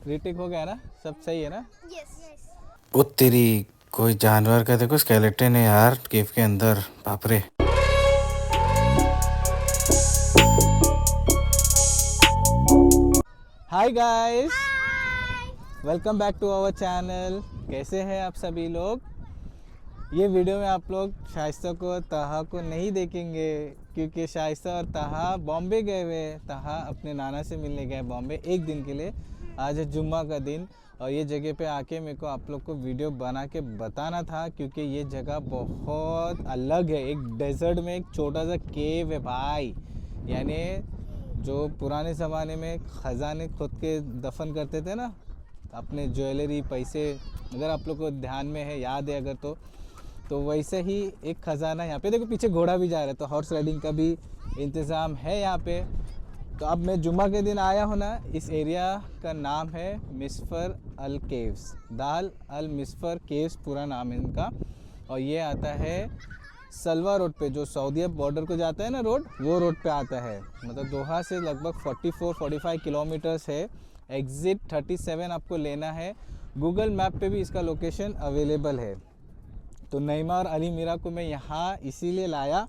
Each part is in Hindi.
रीटेक हो गया ना? सब सही है ना? यस। ओ तेरी, कोई जानवर का देखो स्केलेटन है यार केव के अंदर, बाप रे। Hi guys, welcome back to our channel. कैसे हैं आप सभी लोग? ये वीडियो में आप लोग शाइस्ता को और ताहा को नहीं देखेंगे क्योंकि शाइस्ता और ताहा बॉम्बे गए हुए। ताहा अपने नाना से मिलने गए बॉम्बे एक दिन के लिए। आज है जुम्मा का दिन और ये जगह पे आके मेरे को आप लोग को वीडियो बना के बताना था क्योंकि ये जगह बहुत अलग है। एक डेजर्ट में एक छोटा सा केव है भाई, यानी जो पुराने ज़माने में ख़जाने खुद के दफन करते थे ना, अपने ज्वेलरी पैसे, अगर आप लोग को ध्यान में है, याद है अगर तो वैसे ही एक ख़जाना यहाँ पे। देखो पीछे घोड़ा भी जा रहा है, तो हॉर्स राइडिंग का भी इंतज़ाम है यहाँ पे। तो अब मैं जुम्मा के दिन आया हूँ ना, इस एरिया का नाम है मिस्फर अल केव्स, दाल अल मिस्फर केव्स पूरा नाम है इनका। और ये आता है सलवा रोड पे, जो सऊदी बॉर्डर को जाता है ना रोड, वो रोड पे आता है। मतलब दोहा से लगभग 44-45 किलोमीटर्स है। एग्ज़िट 37 आपको लेना है। गूगल मैप पे भी इसका लोकेशन अवेलेबल है। तो नईमा और अली मीरा को मैं यहाँ इसीलिए लाया।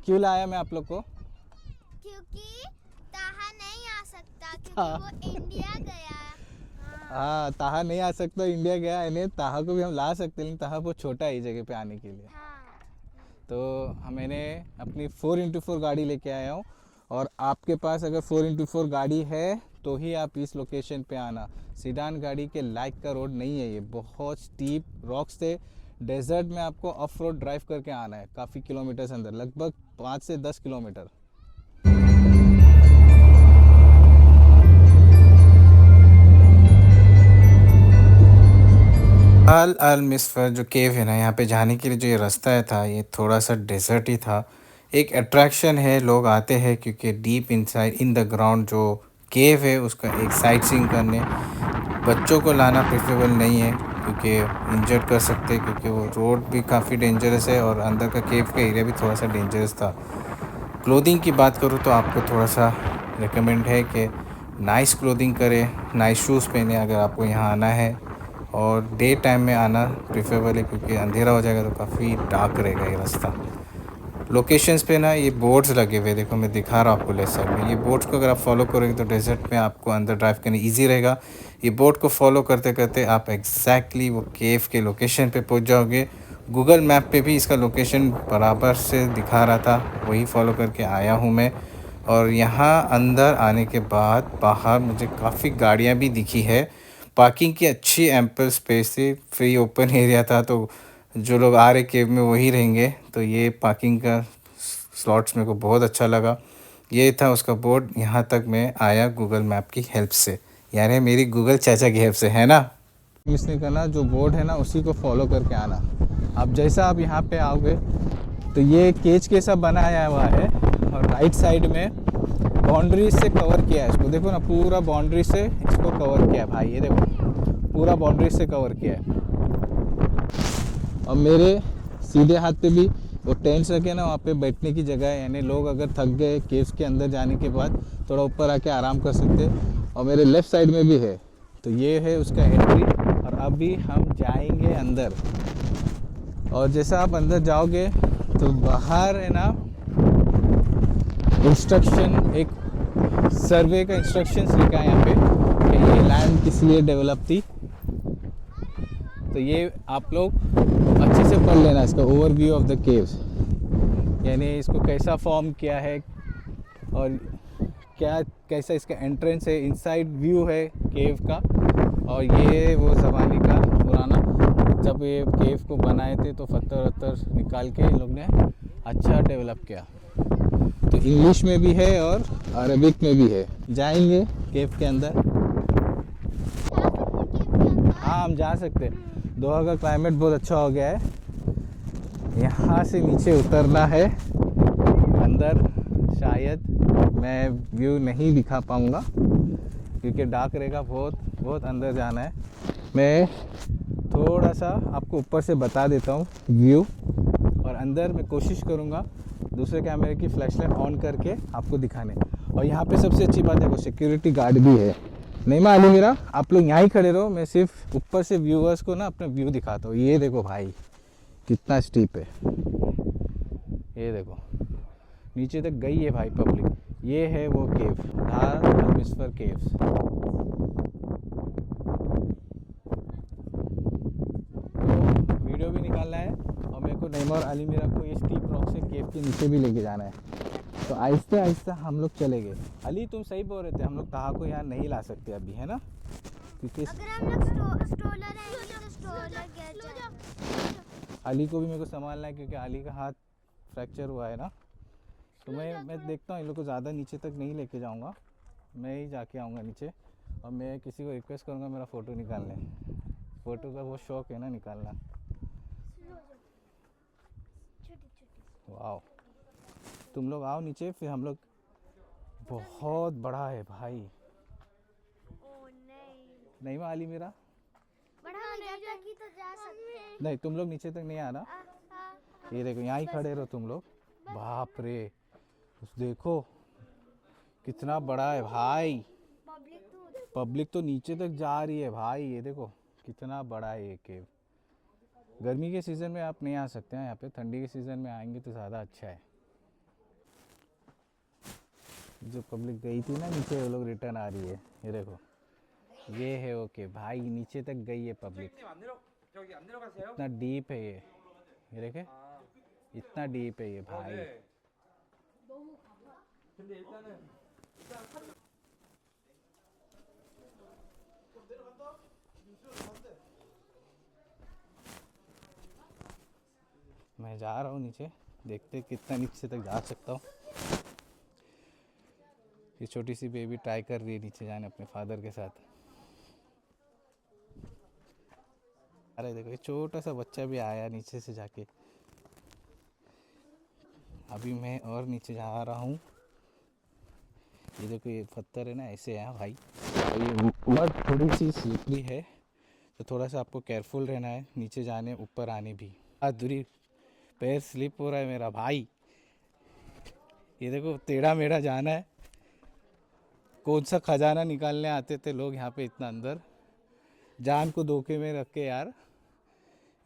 क्यों लाया मैं आप लोग को? क्योंकि ताहा नहीं आ सकता क्योंकि वो इंडिया गया। हाँ, ताहा नहीं आ सकता, इंडिया गया है। नहीं, ताहा को भी हम ला सकते, लेकिन ताहा बहुत छोटा है इस जगह पे आने के लिए। तो मैंने अपनी 4x4 गाड़ी लेके आया हूँ। और आपके पास अगर 4x4 गाड़ी है तो ही आप इस लोकेशन पे आना। सीडान गाड़ी के लाइक का रोड नहीं है ये, बहुत स्टीप रॉक्स थे। डेजर्ट में आपको ऑफ रोड ड्राइव करके आना है काफ़ी किलोमीटर्स अंदर, लगभग 5 से 10 किलोमीटर। दाल अल मिस्फर जो केव है ना, यहाँ पे जाने के लिए जो ये रास्ता था, ये थोड़ा सा डेजर्ट ही था। एक अट्रैक्शन है, लोग आते हैं क्योंकि deep inside in the ground जो केव है उसका एक साइट सीइंग करने। बच्चों को लाना प्रेफरेबल नहीं है क्योंकि इंजर्ड कर सकते हैं, क्योंकि वो रोड भी काफ़ी डेंजरस है और अंदर का केव का एरिया भी थोड़ा सा डेंजरस था। क्लोथिंग की बात करूँ तो आपको थोड़ा सा रिकमेंड है कि नाइस क्लोथिंग करें, नाइस शूज़ पहने अगर आपको यहाँ आना है। और डे टाइम में आना प्रेफरेबल है क्योंकि अंधेरा हो जाएगा तो काफ़ी डार्क रहेगा ये रास्ता। लोकेशंस पे ना ये बोर्ड्स लगे हुए, देखो मैं दिखा रहा हूँ आपको लेफ्ट साइड में। ये बोर्ड्स को अगर आप फॉलो करोगे तो डेजर्ट में आपको अंदर ड्राइव करने इजी रहेगा। ये बोर्ड को फॉलो करते करते आप एग्जैक्टली वो केव के लोकेशन पे पहुँच जाओगे। गूगल मैप पे भी इसका लोकेशन बराबर से दिखा रहा था, वही फॉलो करके आया हूँ मैं। और यहाँ अंदर आने के बाद बाहर मुझे काफ़ी गाड़ियाँ भी दिखी है। पार्किंग की अच्छी एम्पल स्पेस थी, फ्री ओपन एरिया था, तो जो लोग आ रहे केव में वही रहेंगे। तो ये पार्किंग का स्लॉट्स मेरे को बहुत अच्छा लगा। ये था उसका बोर्ड, यहाँ तक मैं आया गूगल मैप की हेल्प से, यानी मेरी गूगल चाचा की हेल्प से, है ना। मिस नहीं करना, जो बोर्ड है ना उसी को फॉलो करके आना। अब जैसा आप यहाँ पे आओगे तो ये केज के सब बनाया हुआ है और राइट साइड में बाउंड्री से कवर किया है इसको। देखो ना, पूरा बाउंड्री से इसको कवर किया है भाई, ये देखो पूरा बाउंड्री से कवर किया है। और मेरे सीधे हाथ पे भी वो टेंट्स रखे ना, वहाँ पे बैठने की जगह है, यानी लोग अगर थक गए केव्स के अंदर जाने के बाद थोड़ा ऊपर आके आराम कर सकते। और मेरे लेफ़्ट साइड में भी है। तो ये है उसका एंट्री और अभी हम जाएंगे अंदर। और जैसा आप अंदर जाओगे तो बाहर है ना इंस्ट्रक्शन, एक सर्वे का इंस्ट्रक्शंस लिखा है यहाँ पे कि ये लैंड किस लिए डेवलप थी। तो ये आप लोग अच्छे से पढ़ लेना, इसका ओवरव्यू ऑफ द केव्स, यानी इसको कैसा फॉर्म किया है और क्या कैसा इसका एंट्रेंस है, इनसाइड व्यू है केव का। और ये वो ज़माने का पुराना, जब ये केव को बनाए थे तो पत्थर वत्थर निकाल के इन लोग ने अच्छा डेवलप किया। तो इंग्लिश में भी है और अरबिक में भी है। जाएंगे केव के अंदर। हाँ, हम जा सकते हैं। दोहा का क्लाइमेट बहुत अच्छा हो गया है। यहाँ से नीचे उतरना है अंदर। शायद मैं व्यू नहीं दिखा पाऊँगा क्योंकि डार्क रहेगा, बहुत अंदर जाना है। मैं थोड़ा सा आपको ऊपर से बता देता हूँ व्यू, और अंदर मैं कोशिश करूँगा दूसरे कैमरे की फ्लैशलाइट ऑन करके आपको दिखाने। और यहाँ पे सबसे अच्छी बात है वो सिक्योरिटी गार्ड भी है। नहीं मालूम मेरा, आप लोग यहाँ ही खड़े रहो, मैं सिर्फ ऊपर से व्यूअर्स को ना अपना व्यू दिखाता हूँ। ये देखो भाई कितना स्टीप है, ये देखो नीचे तक गई है भाई पब्लिक। ये है वो केव, धाल अल मिस्फर केव्स। तो वीडियो भी निकालना है और मेरे को नईमा और अली मीरा को ये स्टीप रॉक से केव के नीचे भी लेके जाना है। तो आहिस्ते आहिस्ते हम लोग चले गए। अली तुम सही बोल रहे थे, हम लोग ताहा को यहाँ नहीं ला सकते अभी, है ना, क्योंकि अगर हम लोग स्ट्रोलर आएंगे तो स्ट्रोलर गिर जाएगा। अली को भी मेरे को संभालना है क्योंकि अली का हाथ फ्रैक्चर हुआ है ना। तो मैं देखता हूँ इन लोग को ज़्यादा नीचे तक नहीं लेके जाऊँगा, मैं ही जाके आऊँगा नीचे। और मैं किसी को रिक्वेस्ट करूँगा मेरा फ़ोटो निकालने, फ़ोटो का वो शौक है ना निकालना। वाह, तुम लोग आओ नीचे, फिर हम लोग, बहुत बड़ा है भाई। ओ नहीं, नहीं अली मेरा, बड़ा इधर तक ही तो जा सकते हैं। नहीं तुम लोग नीचे तक नहीं आना। ये देखो यहाँ ही खड़े रहो तुम लोग। बाप रे, उस देखो कितना बड़ा है भाई। पब्लिक तो नीचे तक जा रही है भाई, ये देखो कितना बड़ा है ये केव। गर्मी के सीज़न में आप नहीं आ सकते हैं यहाँ पे, ठंडी के सीज़न में आएंगे तो ज़्यादा अच्छा है। जो पब्लिक गई थी ना नीचे, वो लोग रिटर्न आ रही है। ये देखो ये है ओके भाई, नीचे तक गई है पब्लिक। इतना डीप है ये देखे, इतना डीप है ये भाई। मैं जा रहा हूँ नीचे, देखते कितना नीचे तक जा सकता हूँ। ये छोटी सी बेबी ट्राई कर रही है नीचे जाने अपने फादर के साथ। अरे देखो ये छोटा सा बच्चा भी आया नीचे से जाके। अभी मैं और नीचे जा रहा हूँ। ये देखो ये पत्थर है ना, ऐसे है भाई। और ये मड थोड़ी सी स्लिपरी है, तो थोड़ा सा आपको केयरफुल रहना है नीचे जाने ऊपर आने भी। दूरी पैर स्लिप हो रहा है मेरा भाई। ये देखो टेढ़ा मेढ़ा जाना है। कौन सा खजाना निकालने आते थे लोग यहाँ पे इतना अंदर, जान को धोखे में रख के यार।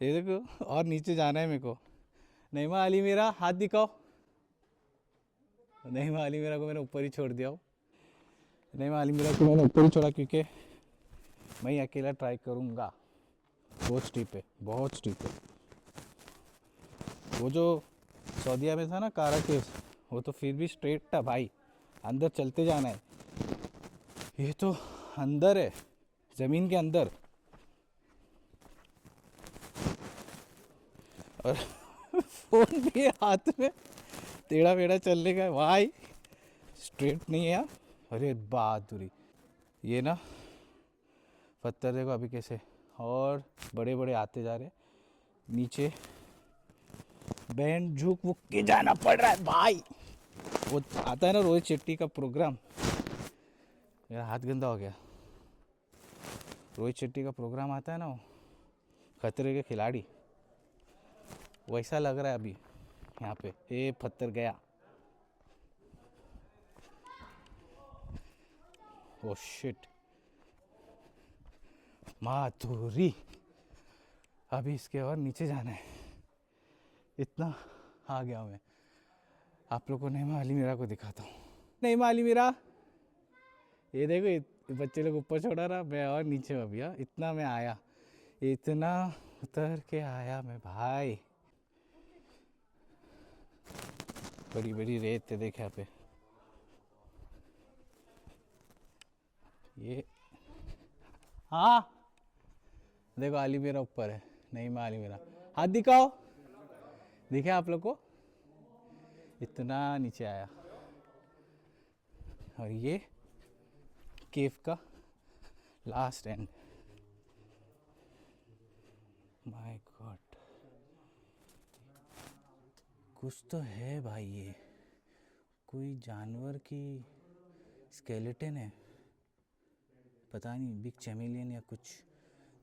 ये देखो और नीचे जाना है मेरे को। नईमा अली मेरा हाथ दिखाओ। नईमा अली मेरा को मैंने ऊपर ही छोड़ दिया हो। नईमा अली मेरा को मैंने ऊपर ही छोड़ा क्योंकि मैं अकेला ट्राई करूँगा। बहुत स्टीप है, बहुत स्टीप है। वो जो सऊदीया में था ना कारा केव्स, वो तो फिर भी स्ट्रेट था भाई, अंदर चलते जाना है। ये तो अंदर है, ज़मीन के अंदर। और फोन भी है हाथ में, टेढ़ा मेढ़ा चलने का भाई, स्ट्रेट नहीं है यार। अरे बहादुरी, ये ना पत्थर देखो अभी कैसे और बड़े बड़े आते जा रहे नीचे। बैंड झुक वुक के जाना पड़ रहा है भाई। वो आता है ना रोहित शेट्टी का प्रोग्राम, मेरा हाथ गंदा हो गया। रोहित शेट्टी का प्रोग्राम आता है ना, वो खतरे के खिलाड़ी, वैसा लग रहा है अभी यहाँ पे। ये पत्थर गया, ओ शिट माधुरी। अभी इसके और नीचे जाना है, इतना आ गया मैं। आप लोग को नईमा अली मीरा को दिखाता हूँ। नईमा अली मीरा, ये देखो ये बच्चे लोग ऊपर छोड़ा रहा, मैं और नीचे में भैया। इतना मैं आया, इतना उतर के आया मैं भाई। बड़ी बड़ी रेत है देख यहाँ पे। ये हाँ देखो अली मेरा ऊपर है, नईमा अली मेरा। हाथ दिखाओ, दिखे आप लोग को, इतना नीचे आया। और ये केव का लास्ट एंड। माय गॉड, कुछ तो है भाई, ये कोई जानवर की स्केलेटन है, पता नहीं बिग चैमेलियन या कुछ,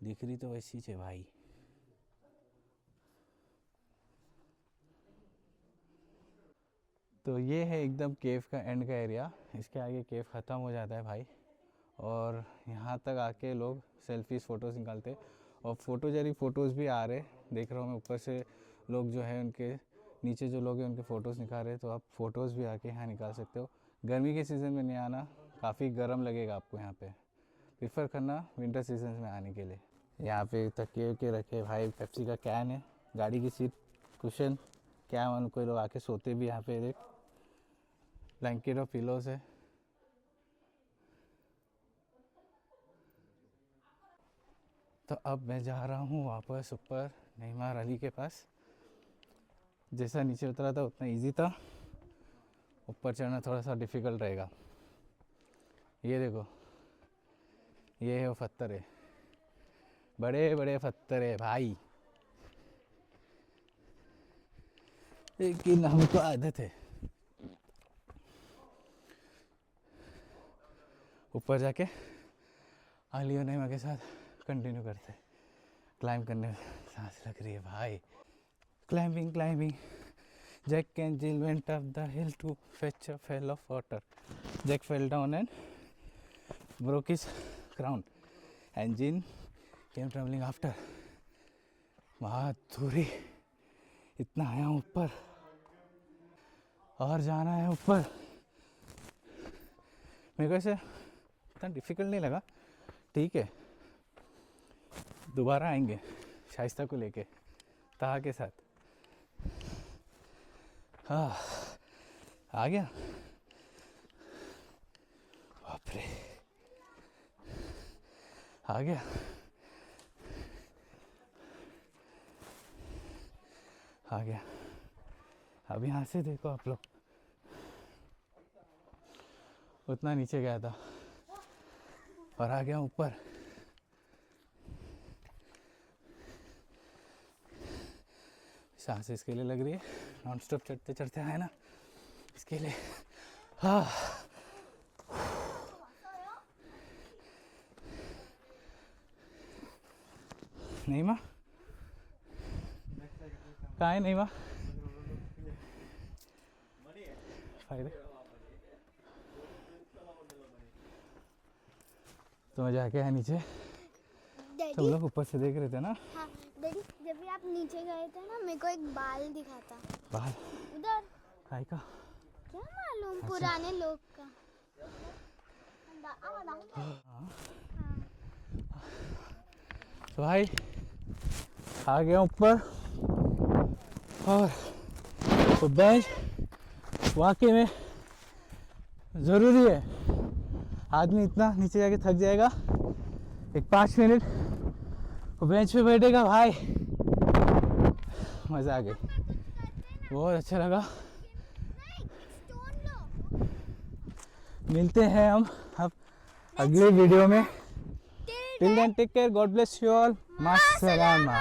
दिख रही तो वैसी है भाई। तो ये है एकदम केव का एंड का एरिया। इसके आगे केव ख़त्म हो जाता है भाई, और यहाँ तक आके लोग सेल्फीज़ फ़ोटोज़ निकालते, और फोटोजेनिक फ़ोटोज़ भी आ रहे, देख रहा हूँ मैं ऊपर से लोग जो है उनके नीचे जो लोग हैं उनके फ़ोटोज़ निकाल रहे, तो आप फ़ोटोज़ भी आके यहाँ निकाल सकते हो। गर्मी के सीज़न में नहीं आना, काफ़ी गर्म लगेगा आपको यहाँ पे, प्रीफर करना विंटर सीजन में आने के लिए। यहाँ पे तकिए के रखे भाई, पेप्सी का कैन है, गाड़ी की सीट कुशन क्या है, कोई लोग आके सोते भी यहाँ पे, देख ब्लैंकेट और पिलोस है। तो अब मैं जा रहा हूँ वापस ऊपर नेमार अली के पास। जैसा नीचे उतरा था उतना इजी था, ऊपर चढ़ना थोड़ा सा डिफ़िकल्ट रहेगा। ये देखो, ये है वो पत्थर है, बड़े बड़े पत्थर है भाई, लेकिन हमको आदत है। ऊपर जाके अली और नेमा के साथ कंटिन्यू करते, क्लाइंब करने में सांस लग रही है भाई। Climbing climbing, Jack and Jill went up the hill to fetch a pail of water. Jack fell down and broke his crown, and Jill came trembling after. माधुरी, इतना आया हूँ ऊपर और जाना है ऊपर। मेरे को ऐसे इतना डिफ़िकल्ट नहीं लगा, ठीक है, दोबारा आएंगे शाइस्ता को लेके, ताहा के साथ। हाँ, आ गया, बाप रे, आ गया। आ गया। अब यहाँ से देखो आप लोग, उतना नीचे गया था और आ गया ऊपर। सांस इसके लिए लग रही है, नॉन स्टॉप चढ़ते चढ़ते आए ना, इसके लिए। हाँ, नहीं माँ, कहाँ है नहीं माँ, फायदे तो मैं जाके आया नीचे। तुम लोग ऊपर से देख रहे थे ना? हाँ डैडी, जब भी आप नीचे गए थे ना, मेरे को एक बाल दिखा था। बाल? उधर। काय का? क्या मालूम, पुराने लोग का। हाँ। तो भाई आ गया ऊपर, और वो बेंच वाकई में ज़रूरी है। आदमी इतना नीचे जाके थक जाएगा, एक 5 मिनट वो बेंच पे बैठेगा भाई, मज़ा आ गई, बहुत अच्छा लगा। मिलते हैं हम अब अगले वीडियो में। Till then take care, God bless you all, मा सलामा।